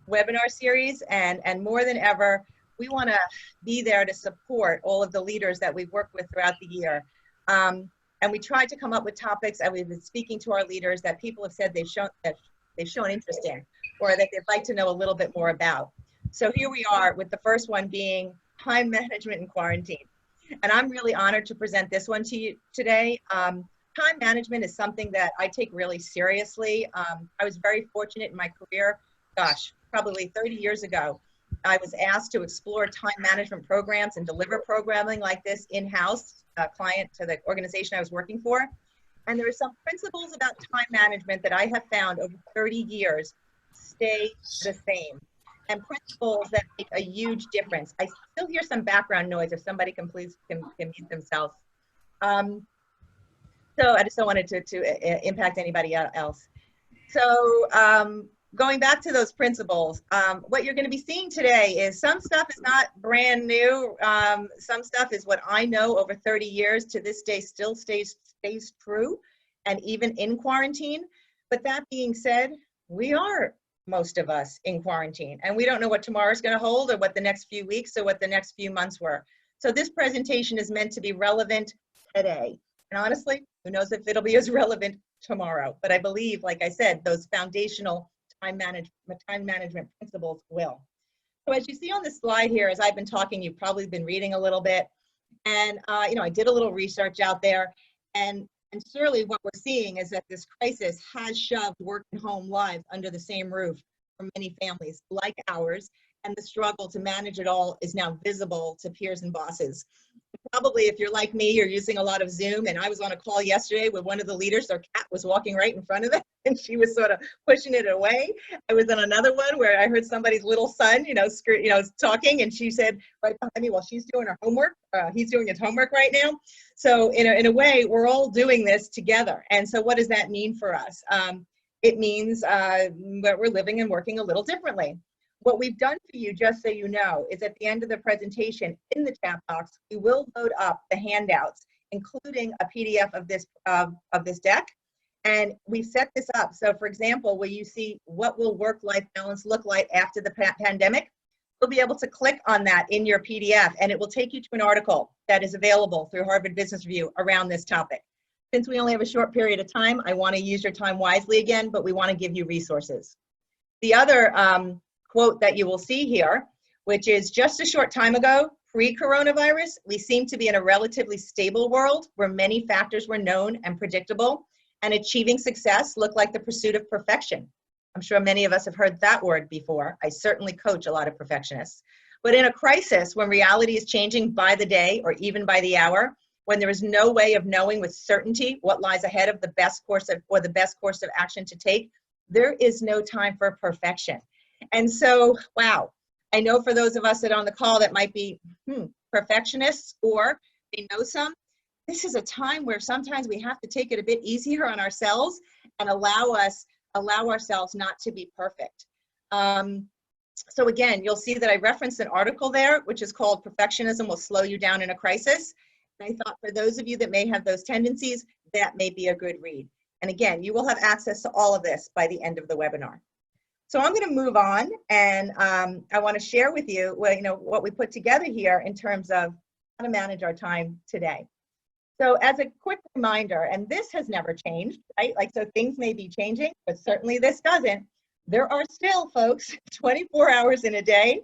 webinar series, and more than ever, we want to be there to support all of the leaders that we've worked with throughout the year. And we tried to come up with topics, and we've been speaking to our leaders that people have said they've shown interest in, or that they'd like to know a little bit more about. So here we are with the first one being time management in quarantine. And I'm really honored to present this one to you today. Time management is something that I take really seriously. I was very fortunate in my career, gosh, probably 30 years ago. I was asked to explore time management programs and deliver programming like this in-house, client to the organization I was working for. And there are some principles about time management that I have found over 30 years stay the same, and principles that make a huge difference. I still hear some background noise. If somebody can please mute themselves. So I just don't want it to impact anybody else. So going back to those principles, what you're going to be seeing today is some stuff is not brand new. Some stuff is what I know over 30 years to this day still stays true, and even in quarantine. But that being said, we are, most of us, in quarantine, and we don't know what tomorrow's going to hold, or what the next few weeks, or what the next few months were. So this presentation is meant to be relevant today. And honestly, who knows if it'll be as relevant tomorrow. But I believe, like I said, those foundational time management principles will. So as you see on the slide here, as I've been talking, you've probably been reading a little bit. And I did a little research out there. And surely what we're seeing is that this crisis has shoved work and home lives under the same roof for many families like ours. And the struggle to manage it all is now visible to peers and bosses. Probably if you're like me, you're using a lot of Zoom, and I was on a call yesterday with one of the leaders. Their cat was walking right in front of them, and she was sort of pushing it away. I was on another one where I heard somebody's little son, talking, and she said right behind me, well, she's doing her homework. He's doing his homework right now. So in a way, we're all doing this together. And so what does that mean for us? It means that we're living and working a little differently. What we've done for you, just so you know, is at the end of the presentation in the chat box, we will load up the handouts, including a PDF of this deck. And we've set this up. So for example, where you see what will work-life balance look like after the pandemic, you'll be able to click on that in your PDF, and it will take you to an article that is available through Harvard Business Review around this topic. Since we only have a short period of time, I want to use your time wisely again, but we want to give you resources. The other quote that you will see here, which is just a short time ago, pre-coronavirus, we seem to be in a relatively stable world where many factors were known and predictable, and achieving success looked like the pursuit of perfection. I'm sure many of us have heard that word before. I certainly coach a lot of perfectionists. But in a crisis, when reality is changing by the day or even by the hour, when there is no way of knowing with certainty what lies ahead of the best course of action to take, there is no time for perfection. And so, wow, I know for those of us that are on the call that might be perfectionists, or they know some, this is a time where sometimes we have to take it a bit easier on ourselves and allow ourselves not to be perfect. So again, you'll see that I referenced an article there, which is called Perfectionism Will Slow You Down in a Crisis. And I thought for those of you that may have those tendencies, that may be a good read. And again, you will have access to all of this by the end of the webinar. So I'm going to move on, and I want to share with you what we put together here in terms of how to manage our time today. So as a quick reminder, and this has never changed, right? So things may be changing, but certainly this doesn't. There are still, folks, 24 hours in a day,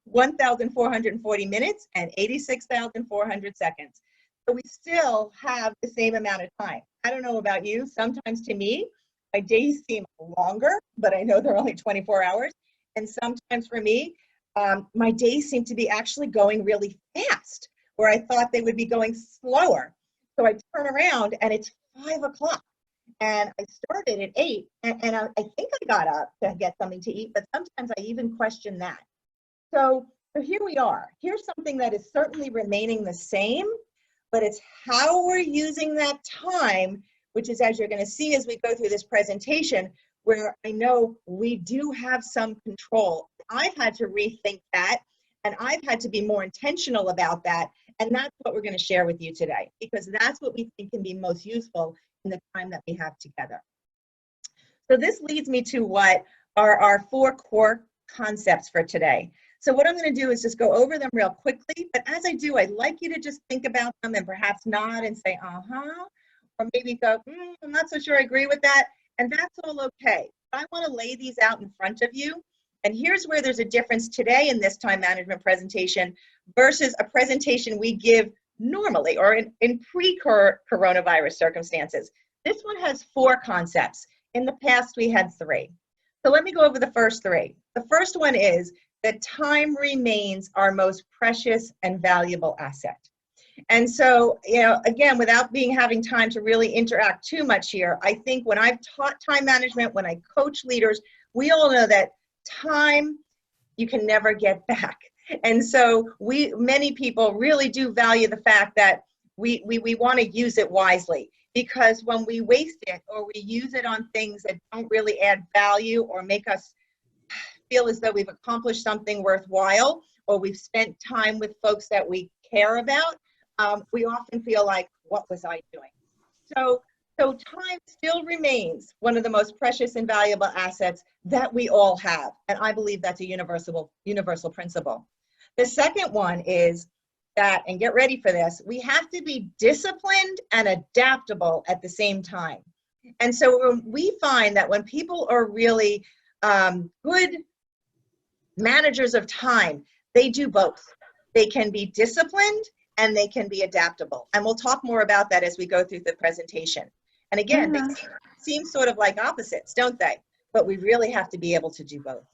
1,440 minutes, and 86,400 seconds. So we still have the same amount of time. I don't know about you. Sometimes to me, my days seem longer, but I know they're only 24 hours. And sometimes for me, my days seem to be actually going really fast, where I thought they would be going slower. So I turn around and it's 5 o'clock. And I started at 8, and I think I got up to get something to eat, but sometimes I even question that. So here we are. Here's something that is certainly remaining the same, but it's how we're using that time, which is, as you're going to see as we go through this presentation, where I know we do have some control. I've had to rethink that, and I've had to be more intentional about that, and that's what we're going to share with you today, because that's what we think can be most useful in the time that we have together. So this leads me to what are our 4 core concepts for today. So what I'm going to do is just go over them real quickly, but as I do, I'd like you to just think about them and perhaps nod and say, uh-huh, or maybe go, I'm not so sure I agree with that, and that's all okay. I want to lay these out in front of you, and here's where there's a difference today in this time management presentation versus a presentation we give normally or in pre-coronavirus circumstances. This one has 4 concepts. In the past, we had 3. So let me go over the first 3. The first one is that time remains our most precious and valuable asset. And so, again, without having time to really interact too much here, I think when I've taught time management, when I coach leaders, we all know that time you can never get back. And so many people really do value the fact that we want to use it wisely, because when we waste it or we use it on things that don't really add value or make us feel as though we've accomplished something worthwhile, or we've spent time with folks that we care about, we often feel like, what was I doing? So time still remains one of the most precious and valuable assets that we all have. And I believe that's a universal principle. The second one is that, and get ready for this, we have to be disciplined and adaptable at the same time. And so we find that when people are really good managers of time, they do both. They can be disciplined and they can be adaptable. And we'll talk more about that as we go through the presentation. And again, they seem sort of like opposites, don't they? But we really have to be able to do both.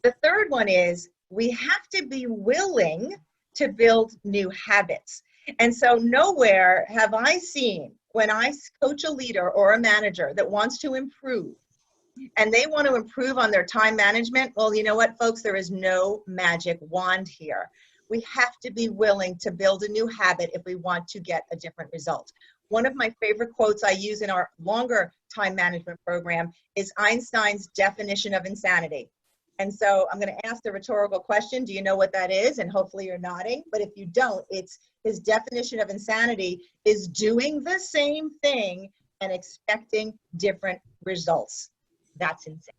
The third one is we have to be willing to build new habits. And so nowhere have I seen, when I coach a leader or a manager that wants to improve, and they want to improve on their time management, well, you know what, folks, there is no magic wand here. We have to be willing to build a new habit if we want to get a different result. One of my favorite quotes I use in our longer time management program is Einstein's definition of insanity. And so I'm going to ask the rhetorical question, do you know what that is? And hopefully you're nodding, but if you don't, it's his definition of insanity is doing the same thing and expecting different results. That's insane.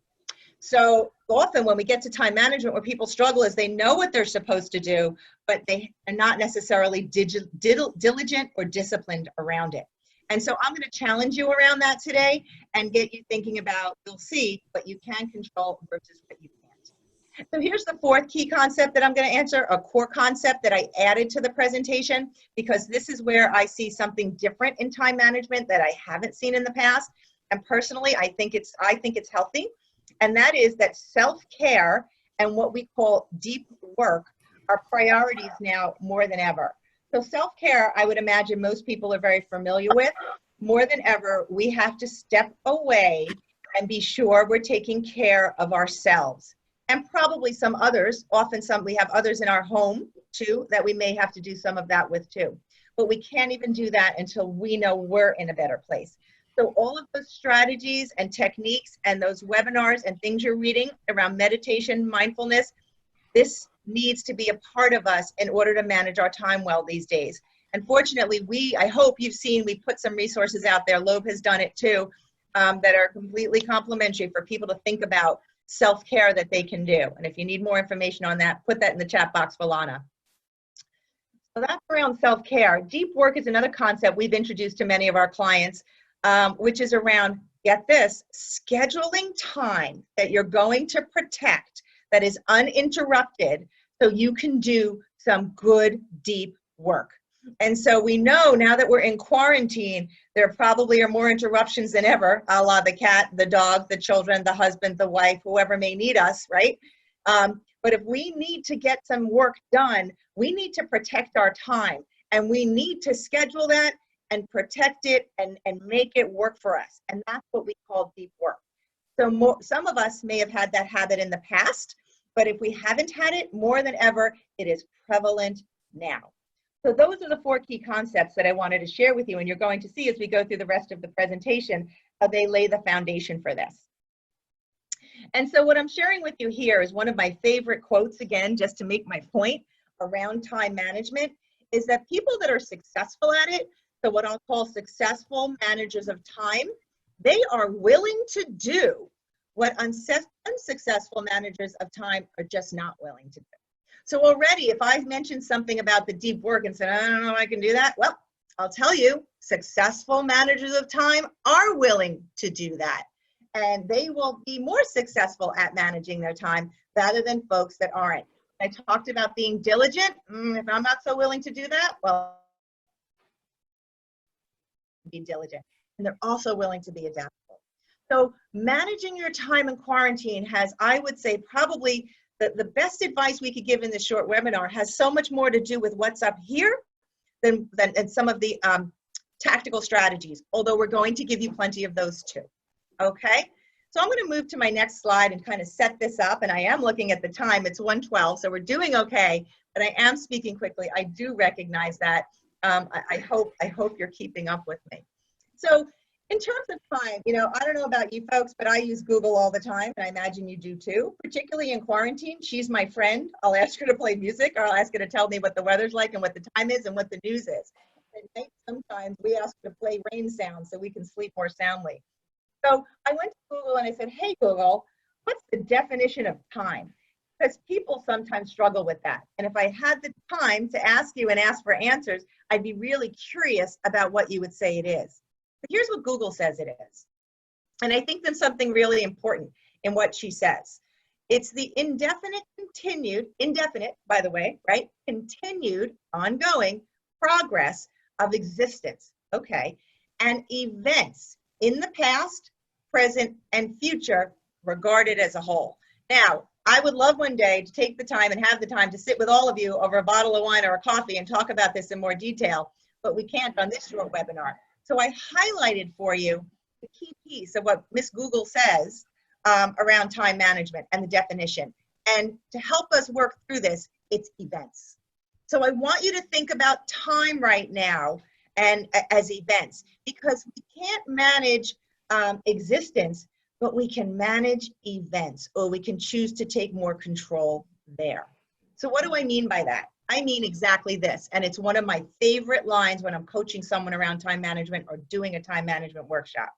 So often when we get to time management, where people struggle is they know what they're supposed to do, but they are not necessarily diligent or disciplined around it. And so I'm going to challenge you around that today and get you thinking about, you'll see what you can control versus what you can't. So here's the 4th key concept that I'm going to answer, a core concept that I added to the presentation, because this is where I see something different in time management that I haven't seen in the past. And personally, I think it's healthy. And that is that self-care and what we call deep work are priorities now more than ever. So self-care, I would imagine most people are very familiar with. More than ever, we have to step away and be sure we're taking care of ourselves. And probably some others, we have others in our home too, that we may have to do some of that with too. But we can't even do that until we know we're in a better place. So all of those strategies and techniques and those webinars and things you're reading around meditation, mindfulness, this needs to be a part of us in order to manage our time well these days. And fortunately, I hope you've seen, we put some resources out there, Loeb has done it too, that are completely complimentary for people to think about self-care that they can do. And if you need more information on that, put that in the chat box for Lana. So that's around self-care. Deep work is another concept we've introduced to many of our clients, which is around, get this, scheduling time that you're going to protect that is uninterrupted so you can do some good, deep work. And so we know now that we're in quarantine, there probably are more interruptions than ever, a la the cat, the dog, the children, the husband, the wife, whoever may need us, right? But if we need to get some work done, we need to protect our time, and we need to schedule that and protect it and make it work for us. And that's what we call deep work. So some of us may have had that habit in the past, but if we haven't had it more than ever, it is prevalent now. So those are the 4 key concepts that I wanted to share with you, and you're going to see as we go through the rest of the presentation, how they lay the foundation for this. And so what I'm sharing with you here is one of my favorite quotes, again, just to make my point around time management, is that people that are successful at it, so what I'll call successful managers of time, they are willing to do what unsuccessful managers of time are just not willing to do. So already, if I've mentioned something about the deep work and said, I don't know if I can do that, well, I'll tell you, successful managers of time are willing to do that. And they will be more successful at managing their time rather than folks that aren't. I talked about being diligent. If I'm not so willing to do that, well, be diligent. And they're also willing to be adaptable. So managing your time in quarantine has, I would say, probably the best advice we could give in this short webinar has so much more to do with what's up here than some of the tactical strategies, although we're going to give you plenty of those too. Okay, so I'm going to move to my next slide and kind of set this up, and I am looking at the time. It's 1:12, so we're doing okay, but I am speaking quickly. I do recognize that. I hope you're keeping up with me. So in terms of time, you know, I don't know about you folks, but I use Google all the time, and I imagine you do too, particularly in quarantine. She's my friend. I'll ask her to play music, or I'll ask her to tell me what the weather's like and what the time is and what the news is. And sometimes we ask her to play rain sounds so we can sleep more soundly. So I went to Google and I said, hey, Google, what's the definition of time? Because people sometimes struggle with that. And if I had the time to ask you and ask for answers, I'd be really curious about what you would say it is. But here's what Google says it is. And I think there's something really important in what she says. It's the indefinite, by the way, right? Continued, ongoing progress of existence, okay? And events in the past, present, and future regarded as a whole. Now, I would love one day to take the time and have the time to sit with all of you over a bottle of wine or a coffee and talk about this in more detail, but we can't on this short webinar. So I highlighted for you the key piece of what Miss Google says around time management and the definition. And to help us work through this, it's events. So I want you to think about time right now and as events, because we can't manage existence, but we can manage events, or we can choose to take more control there. So what do I mean by that? I mean exactly this, and it's one of my favorite lines when I'm coaching someone around time management or doing a time management workshop.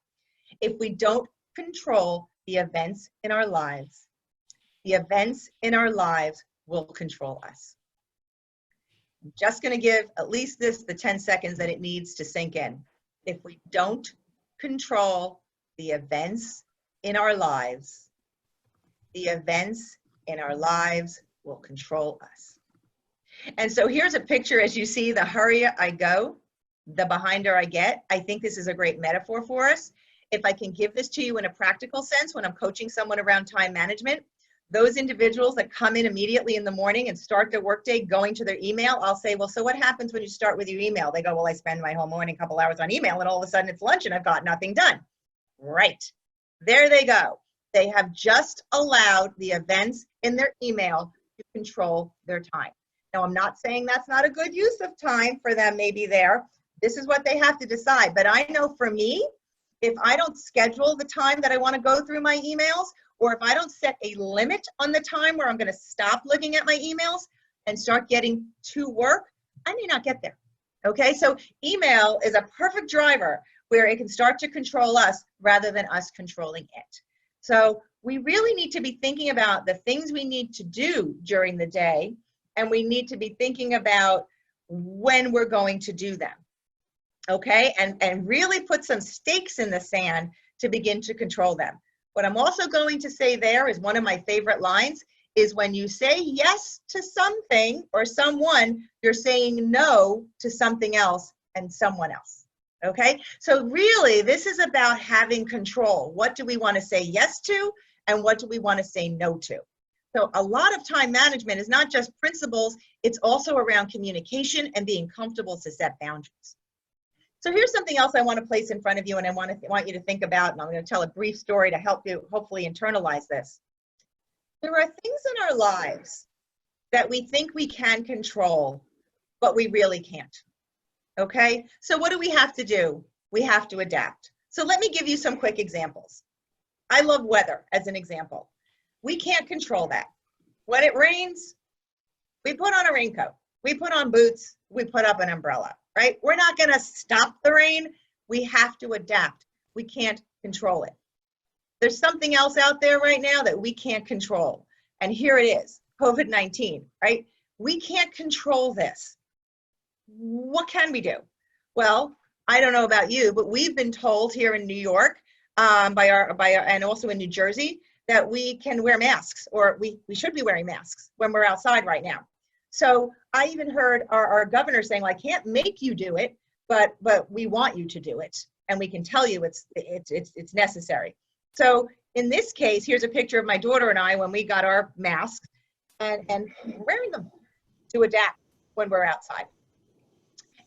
If we don't control the events in our lives, the events in our lives will control us. I'm just going to give at least the 10 seconds that it needs to sink in. If we don't control the events in our lives, the events in our lives will control us. And so here's a picture, as you see, the hurrier I go, the behinder I get. I think this is a great metaphor for us. If I can give this to you in a practical sense, when I'm coaching someone around time management, those individuals that come in immediately in the morning and start their workday going to their email, I'll say, well, so what happens when you start with your email? They go, well, I spend my whole morning, a couple hours on email, and all of a sudden it's lunch and I've got nothing done. Right. There they go. They have just allowed the events in their email to control their time. Now, I'm not saying that's not a good use of time for them, maybe there. This is what they have to decide. But I know for me, if I don't schedule the time that I want to go through my emails, or if I don't set a limit on the time where I'm going to stop looking at my emails and start getting to work, I may not get there. Okay, so email is a perfect driver where it can start to control us rather than us controlling it. So we really need to be thinking about the things we need to do during the day, and we need to be thinking about when we're going to do them. Okay, and really put some stakes in the sand to begin to control them. What I'm also going to say there is one of my favorite lines is when you say yes to something or someone, you're saying no to something else and someone else. Okay, so really this is about having control. What do we want to say yes to and what do we want to say no to? So a lot of time management is not just principles, it's also around communication and being comfortable to set boundaries. So here's something else I want to place in front of you, and I want you to think about, and I'm going to tell a brief story to help you hopefully internalize this. There are things in our lives that we think we can control, but we really can't. Okay? So what do we have to do? We have to adapt. So let me give you some quick examples. I love weather as an example. We can't control that. When it rains, we put on a raincoat. We put on boots. We put up an umbrella. Right? We're not going to stop the rain. We have to adapt. We can't control it. there's something else out there right now that we can't control. And here it is, COVID-19, right? We can't control this. What can we do? Well, I don't know about you, but we've been told here in New York and also in New Jersey that we can wear masks, or we should be wearing masks when we're outside right now. So I even heard our governor saying, well, I can't make you do it, but we want you to do it, and we can tell you it's necessary. So in this case, here's a picture of my daughter and I when we got our masks, and wearing them to adapt when we're outside.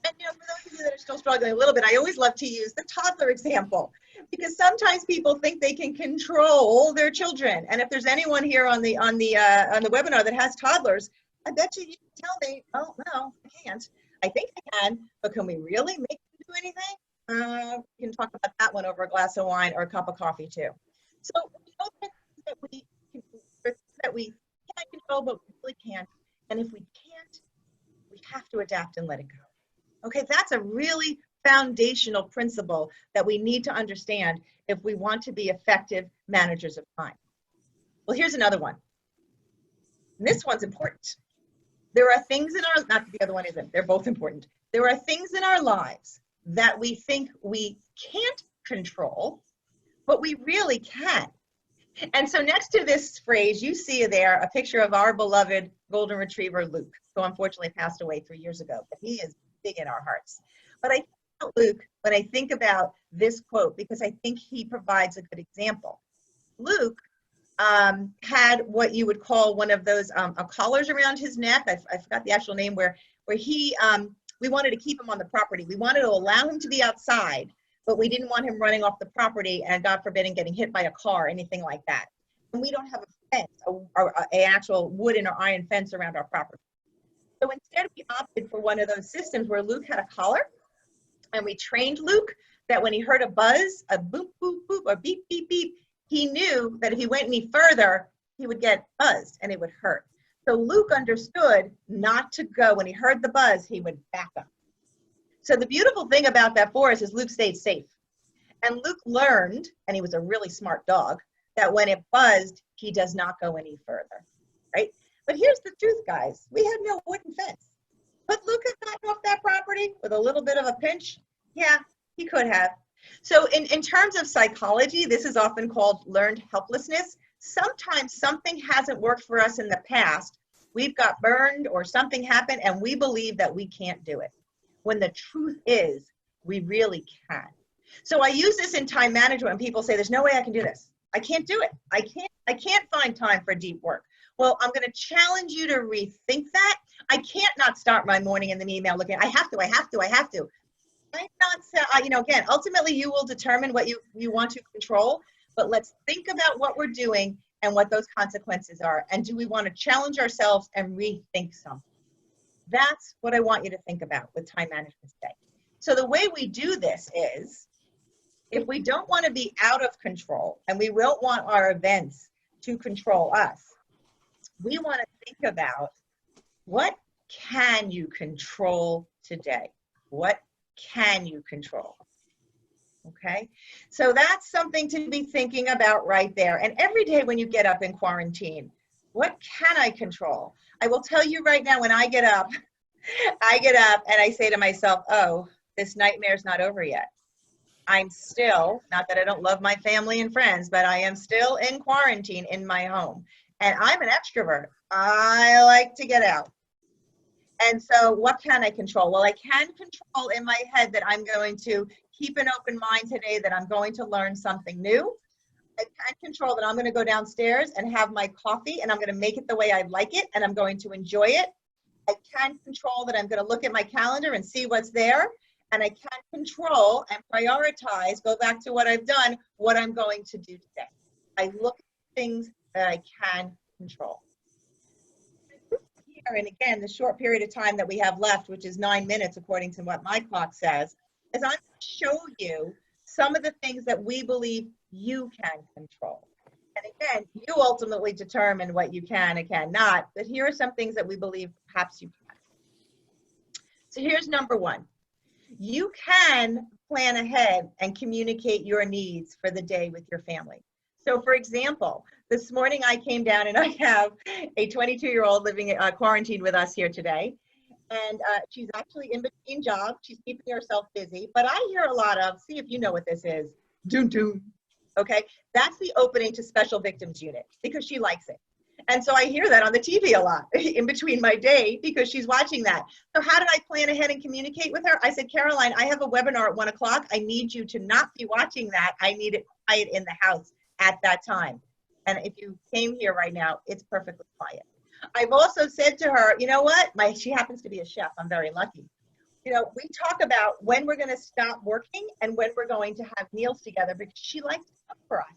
And for those of you that are still struggling a little bit, I always love to use the toddler example, because sometimes people think they can control their children. And if there's anyone here on the webinar that has toddlers, I bet you can tell me, oh no, I can't. I think I can, but can we really make them do anything? We can talk about that one over a glass of wine or a cup of coffee too. So that we can control, but we really can't. And if we can't, we have to adapt and let it go. Okay, that's a really foundational principle that we need to understand if we want to be effective managers of time. Well, here's another one. And this one's important. There are things in our, not that the other one isn't, they're both important. There are things in our lives that we think we can't control, but we really can. And so next to this phrase, you see there a picture of our beloved golden retriever, Luke, who unfortunately passed away 3 years ago, but he is big in our hearts. But I think about Luke when I think about this quote, because I think he provides a good example. Luke had what you would call one of those collars around his neck. I forgot the actual name, where he, we wanted to keep him on the property. We wanted to allow him to be outside, but we didn't want him running off the property and, God forbid, getting hit by a car, anything like that. And we don't have a fence, an actual wooden or iron fence around our property. So instead, we opted for one of those systems where Luke had a collar, and we trained Luke that when he heard a buzz, a boop, boop, boop, or beep, beep, beep, he knew that if he went any further, he would get buzzed and it would hurt. So Luke understood not to go. When he heard the buzz, he would back up. So the beautiful thing about that for us is Luke stayed safe. And Luke learned, and he was a really smart dog, that when it buzzed, he does not go any further, right? But here's the truth, guys. We had no wooden fence. Could Luke have gotten off that property with a little bit of a pinch? Yeah, he could have. So in terms of psychology, this is often called learned helplessness. Sometimes something hasn't worked for us in the past. We've got burned or something happened, and we believe that we can't do it, when the truth is we really can. So I use this in time management when people say, there's no way I can do this. I can't do it. I can't find time for deep work. Well, I'm going to challenge you to rethink that. I can't not start my morning in the email looking, I have to. I'm not, again, ultimately you will determine what you want to control, but let's think about what we're doing and what those consequences are. And do we want to challenge ourselves and rethink something? That's what I want you to think about with time management today. So the way we do this is, if we don't want to be out of control and we don't want our events to control us, we want to think about, what can you control today? What can you control? Okay, so that's something to be thinking about right there. And every day when you get up in quarantine, what can I control? I will tell you right now, when I get up and I say to myself, oh, this nightmare's not over yet. I'm still, not that I don't love my family and friends, but I am still in quarantine in my home. And I'm an extrovert. I like to get out. And so what can I control? Well, I can control in my head that I'm going to keep an open mind today, that I'm going to learn something new. I can control that I'm going to go downstairs and have my coffee, and I'm going to make it the way I like it, and I'm going to enjoy it. I can control that I'm going to look at my calendar and see what's there. And I can control and prioritize, go back to what I've done, what I'm going to do today. I look at things that I can control. Here, and again, the short period of time that we have left, which is 9 minutes, according to what my clock says, is I'm going to show you some of the things that we believe you can control. And again, you ultimately determine what you can and cannot, but here are some things that we believe perhaps you can. So here's number one. You can plan ahead and communicate your needs for the day with your family. So for example, this morning I came down and I have a 22-year-old living quarantined with us here today. And she's actually in between jobs. She's keeping herself busy. But I hear a lot of, see if you know what this is, doom, doom. Okay, that's the opening to Special Victims Unit because she likes it. And so I hear that on the TV a lot in between my day because she's watching that. So how did I plan ahead and communicate with her? I said, Caroline, I have a webinar at 1 o'clock. I need you to not be watching that. I need it quiet in the house at that time. And if you came here right now, it's perfectly quiet. I've also said to her, you know what? She happens to be a chef. I'm very lucky. You know, we talk about when we're going to stop working and when we're going to have meals together because she likes to cook for us.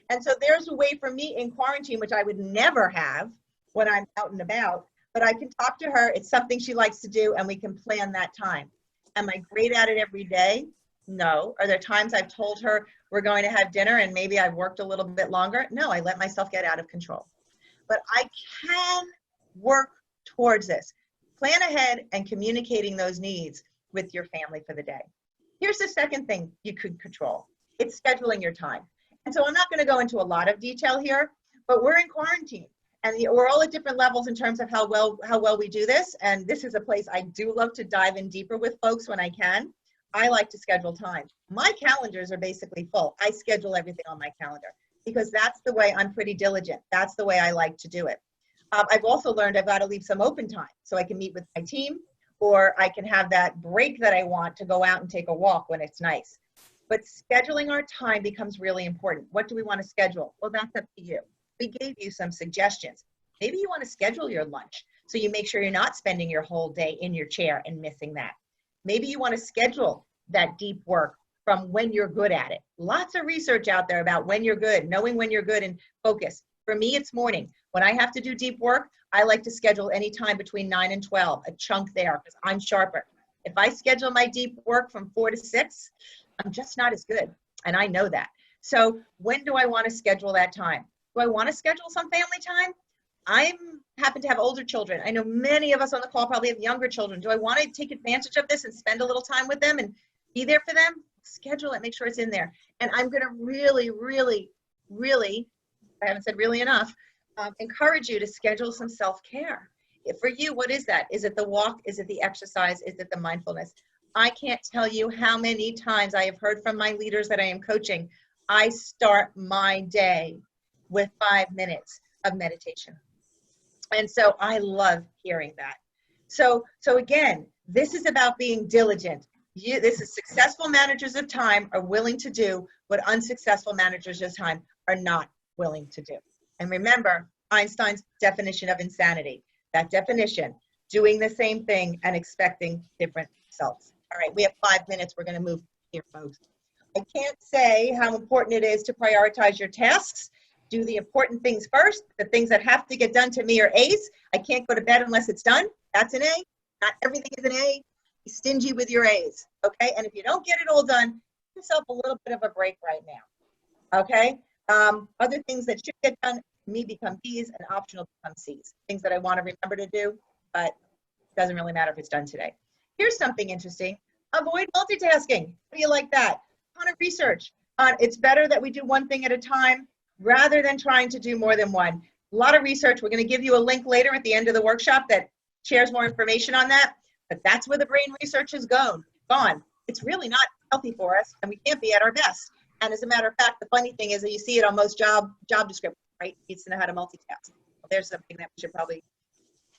And so there's a way for me in quarantine, which I would never have when I'm out and about, but I can talk to her. It's something she likes to do and we can plan that time. Am I great at it every day? No. Are there times I've told her we're going to have dinner and maybe I've worked a little bit longer? No, I let myself get out of control. But I can work towards this. Plan ahead and communicating those needs with your family for the day. Here's the second thing you could control. It's scheduling your time. And so I'm not going to go into a lot of detail here, but we're in quarantine and we're all at different levels in terms of how well we do this. And this is a place I do love to dive in deeper with folks when I can. I like to schedule time. My calendars are basically full. I schedule everything on my calendar because that's the way I'm pretty diligent. That's the way I like to do it. I've also learned I've got to leave some open time so I can meet with my team or I can have that break that I want to go out and take a walk when it's nice. But scheduling our time becomes really important. What do we want to schedule? Well, that's up to you. We gave you some suggestions. Maybe you want to schedule your lunch so you make sure you're not spending your whole day in your chair and missing that. Maybe you want to schedule that deep work from when you're good at it. Lots of research out there about when you're good, knowing when you're good and focus. For me, it's morning. When I have to do deep work, I like to schedule any time between 9 and 12, a chunk there because I'm sharper. If I schedule my deep work from 4 to 6, I'm just not as good. And I know that. So when do I want to schedule that time? Do I want to schedule some family time? I happen to have older children. I know many of us on the call probably have younger children. Do I want to take advantage of this and spend a little time with them and be there for them? Schedule it, make sure it's in there. And I'm going to really, I haven't said really enough, encourage you to schedule some self-care. For you, what is that? Is it the walk? Is it the exercise? Is it the mindfulness? I can't tell you how many times I have heard from my leaders that I am coaching, I start my day with 5 minutes of meditation. And so I love hearing that. So again, this is about being diligent. This is successful managers of time are willing to do what unsuccessful managers of time are not willing to do. And remember Einstein's definition of insanity. That definition, doing the same thing and expecting different results. All right, we have 5 minutes. We're going to move here, folks. I can't say how important it is to prioritize your tasks. Do the important things first. The things that have to get done to me are A's. I can't go to bed unless it's done. That's an A. Not everything is an A. Be stingy with your A's, okay? And if you don't get it all done, give yourself a little bit of a break right now, okay? Other things that should get done, me become B's and optional become C's. Things that I want to remember to do, but it doesn't really matter if it's done today. Here's something interesting. Avoid multitasking. How do you like that? A ton of research on it's better that we do one thing at a time rather than trying to do more than one. A lot of research. We're going to give you a link later at the end of the workshop that shares more information on that. But that's where the brain research has gone. It's really not healthy for us, and we can't be at our best. And as a matter of fact, the funny thing is that you see it on most job descriptions, right? Needs to know how to multitask. Well, there's something that we should probably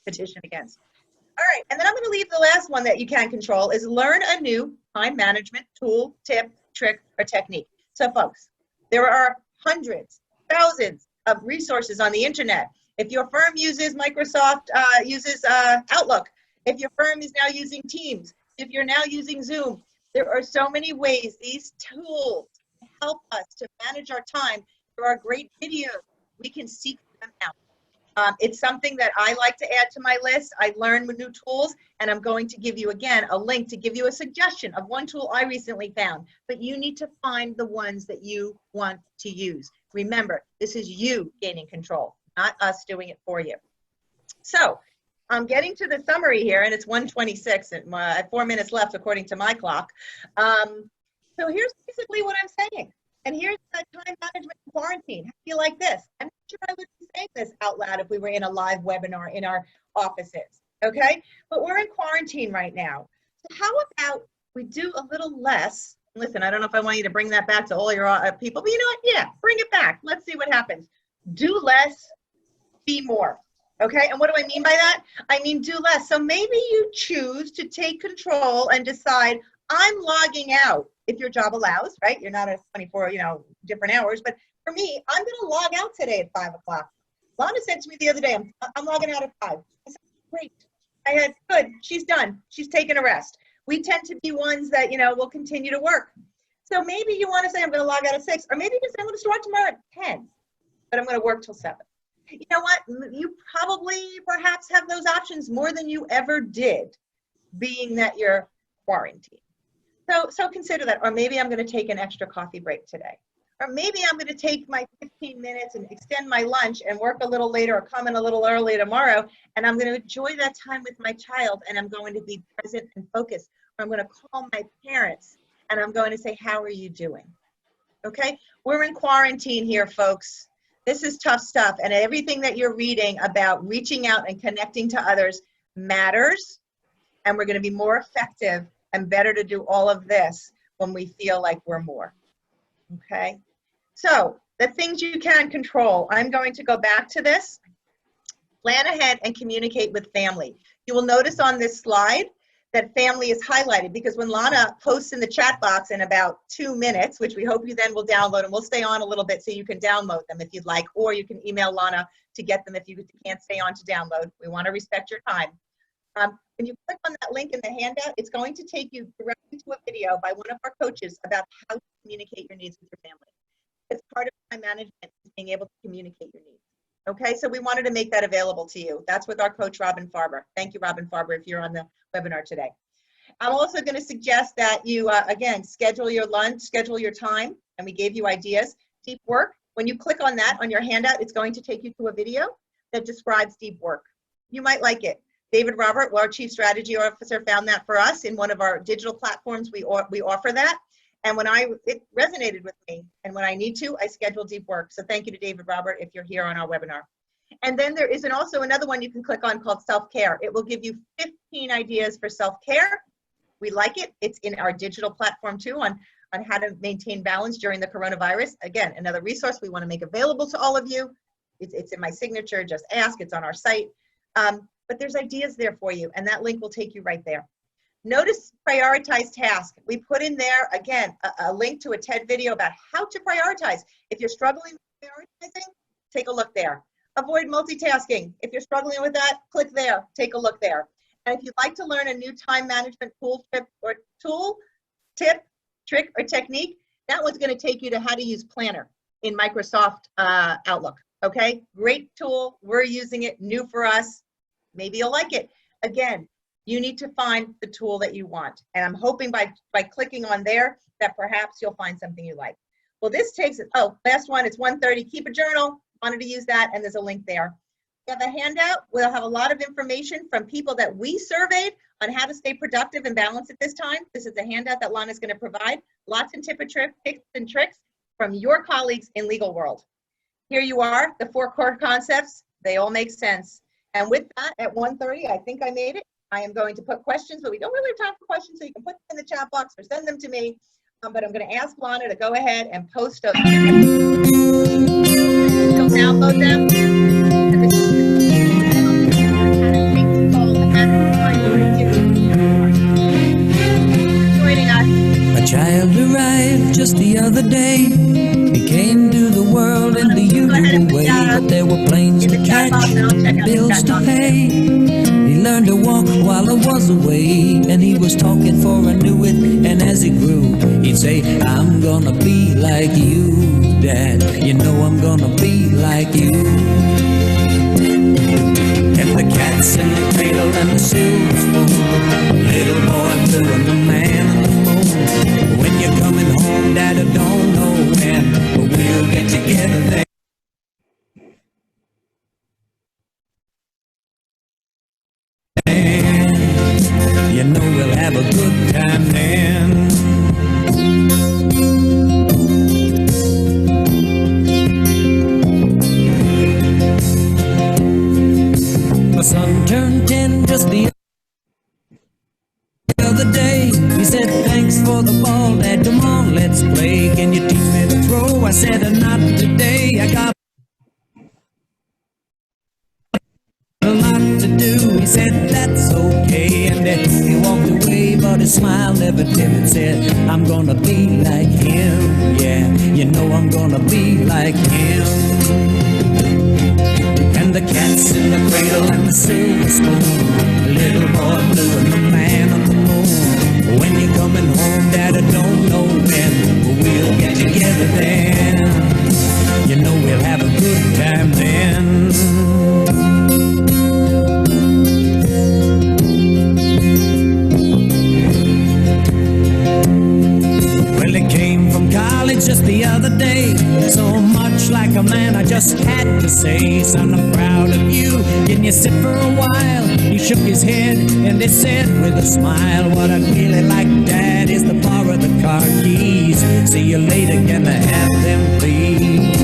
petition against. All right, and then I'm going to leave the last one that you can control is learn a new time management tool, tip, trick, or technique. So folks, there are hundreds, thousands of resources on the internet. If your firm uses Microsoft, uses Outlook, if your firm is now using Teams, if you're now using Zoom, there are so many ways these tools help us to manage our time. There are great videos. We can seek them out. It's something that I like to add to my list. I learn with new tools, and I'm going to give you, again, a link to give you a suggestion of one tool I recently found. But you need to find the ones that you want to use. Remember, this is you gaining control, not us doing it for you. So I'm getting to the summary here, and it's 1:26, and I have 4 minutes left according to my clock. So here's basically what I'm saying. And here's the time management quarantine. How do you like this? I'm not sure I would be saying this out loud if we were in a live webinar in our offices, okay? But we're in quarantine right now. So how about we do a little less? Listen, I don't know if I want you to bring that back to all your people, but you know what? Yeah, bring it back. Let's see what happens. Do less, be more. Okay, and what do I mean by that? I mean do less. So maybe you choose to take control and decide, I'm logging out if your job allows, right? You're not at 24, different hours. But for me, I'm going to log out today at 5 o'clock. Lana said to me the other day, I'm logging out at 5. I said, great. I had, good, she's done. She's taking a rest. We tend to be ones that, will continue to work. So maybe you want to say, I'm going to log out at 6, or maybe you can say, I'm going to start tomorrow at 10, but I'm going to work till 7. You know what? You probably perhaps have those options more than you ever did, being that you're quarantined. So consider that. Or maybe I'm going to take an extra coffee break today. Or maybe I'm going to take my 15 minutes and extend my lunch and work a little later or come in a little early tomorrow. And I'm going to enjoy that time with my child, and I'm going to be present and focused. Or I'm going to call my parents and I'm going to say, how are you doing? Okay? We're in quarantine here, folks. This is tough stuff, and everything that you're reading about reaching out and connecting to others matters, and we're going to be more effective and better to do all of this when we feel like we're more. Okay? So the things you can control, I'm going to go back to this. Plan ahead and communicate with family. You will notice on this slide that family is highlighted, because when Lana posts in the chat box in about 2 minutes, which we hope you then will download, and we'll stay on a little bit so you can download them if you'd like, or you can email Lana to get them if you can't stay on to download. We want to respect your time. When you click on that link in the handout, it's going to take you directly to a video by one of our coaches about how to communicate your needs with your family. It's part of time management, is being able to communicate your needs. Okay, so we wanted to make that available to you. That's with our coach, Robin Farber. Thank you, Robin Farber, if you're on the webinar today. I'm also going to suggest that you, again, schedule your lunch, schedule your time, and we gave you ideas. Deep work, when you click on that on your handout, it's going to take you to a video that describes deep work. You might like it. David Robert, our Chief Strategy Officer, found that for us in one of our digital platforms. We offer that. And it resonated with me. And when I need to, I schedule deep work. So thank you to David Robert if you're here on our webinar. And then there is also another one you can click on called self-care. It will give you 15 ideas for self-care. We like it. It's in our digital platform too on how to maintain balance during the coronavirus. Again, another resource we want to make available to all of you. It's in my signature, just ask, it's on our site. But there's ideas there for you, and that link will take you right there. Notice prioritize tasks. We put in there, again, a link to a TED video about how to prioritize. If you're struggling with prioritizing, take a look there. Avoid multitasking. If you're struggling with that, click there, take a look there. And if you'd like to learn a new time management tip, trick, or technique, that one's going to take you to how to use Planner in Microsoft Outlook. Okay, great tool. We're using it, new for us. Maybe you'll like it. Again, you need to find the tool that you want. And I'm hoping by clicking on there that perhaps you'll find something you like. Well, this takes it. Oh, last one, it's 1:30. Keep a journal. Wanted to use that, and there's a link there. We have a handout. We'll have a lot of information from people that we surveyed on how to stay productive and balanced at this time. This is a handout that Lana's going to provide. Lots of tips and tricks from your colleagues in legal world. Here you are, the 4 core concepts. They all make sense. And with that, at 1:30, I think I made it. I am going to put questions, but we don't really have time for questions, so you can put them in the chat box or send them to me. But I'm going to ask Lana to go ahead and post those. You'll download them. Joining us. A child arrived just the other day. He came to the world in the usual way, but there were planes to catch and bills to pay. He learned to walk while I was away, and he was talking for I knew it. And as he grew, he'd say, I'm gonna be like you, Dad. You know I'm gonna be like you. And the cat's in the cradle and the silver spoon, little boy blue and the man on the moon. When you're coming home, Dad, I don't know when, but we'll get together there. You know we'll have a good time then. son turned 10 just the other day. He said, thanks for the ball, Dad, come on, let's play. Can you teach me to throw? I said, not today, I got a lot to do. He said, that's okay, and then he walked away, but his smile never dimmed and said, I'm gonna be like him, yeah, you know I'm gonna be like him. And the cat's in the cradle and the silver spoon, little boy blue and the man on the moon. When you're coming home, Dad, I don't know when, but we'll get together then. You know we'll have a good time then. Well, it came from college just the other day. So much like a man, I just had to say, son, I'm proud of you. Can you sit for a while? He shook his head and he said with a smile, what I'd really like, Dad, is to borrow the car keys. See you later, can I have them, please?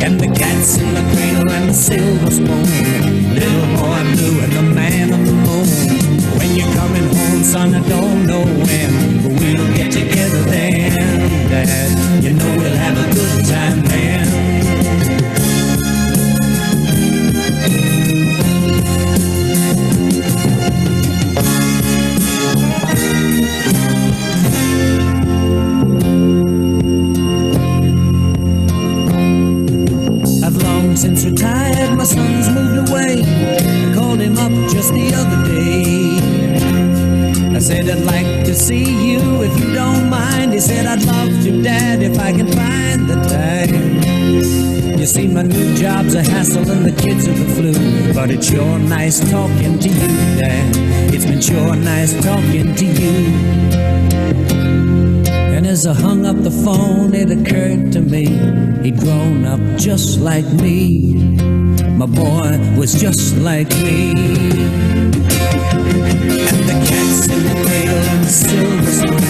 And the cat's in the cradle and the silver spoon, little boy blue and the man on the moon. When you're coming home, son, I don't know when, but we'll get together then, Dad. You know we'll have a good time then. I've long since retired, my son's moved away. I called him up just the other day. I said, I'd like to see you if you don't mind. He said, I'd love to, Dad, if I can find the time. You see, my new job's a hassle and the kids are the flu, but it's sure nice talking to you, Dad. It's been sure nice talking to you. And as I hung up the phone, it occurred to me, he'd grown up just like me. My boy was just like me. And the cat's in the cradle and the silver spoon,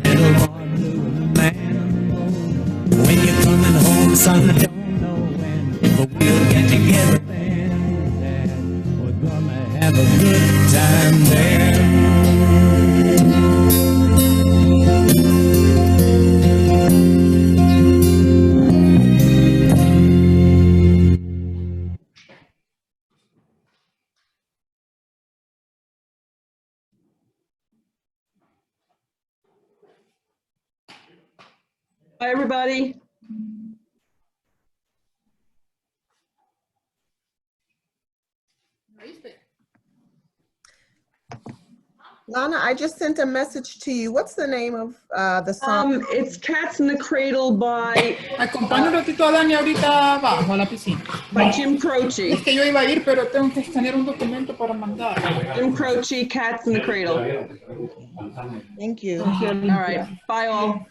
little boy blue and the man on the moon. When you're coming home, son, I don't know when, but we'll get together then, Dad. We're gonna have a good time then. Hi, everybody. Lana, I just sent a message to you. What's the name of the song? It's Cats in the Cradle by Acompaño un ratito a Dani ahorita abajo a la piscina. Jim Croce. Es que yo iba a ir, pero tengo que escanear un documento para mandar. Jim Croce, Cats in the Cradle. Thank you. All right. Bye, all.